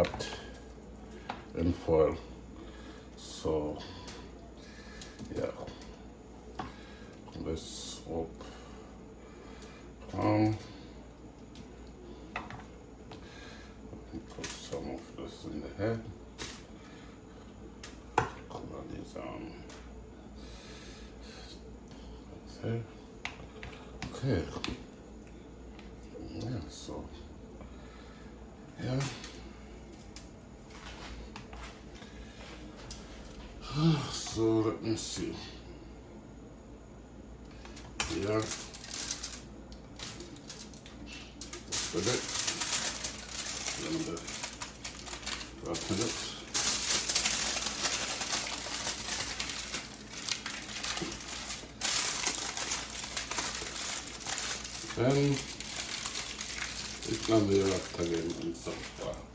wrapped in foil. So yeah, let's swap put some of this in the head. Color these there. Okay. Yeah, so yeah. So let me see. Yeah. With it. And wrapping it. Then it can be wrapped again in some flour.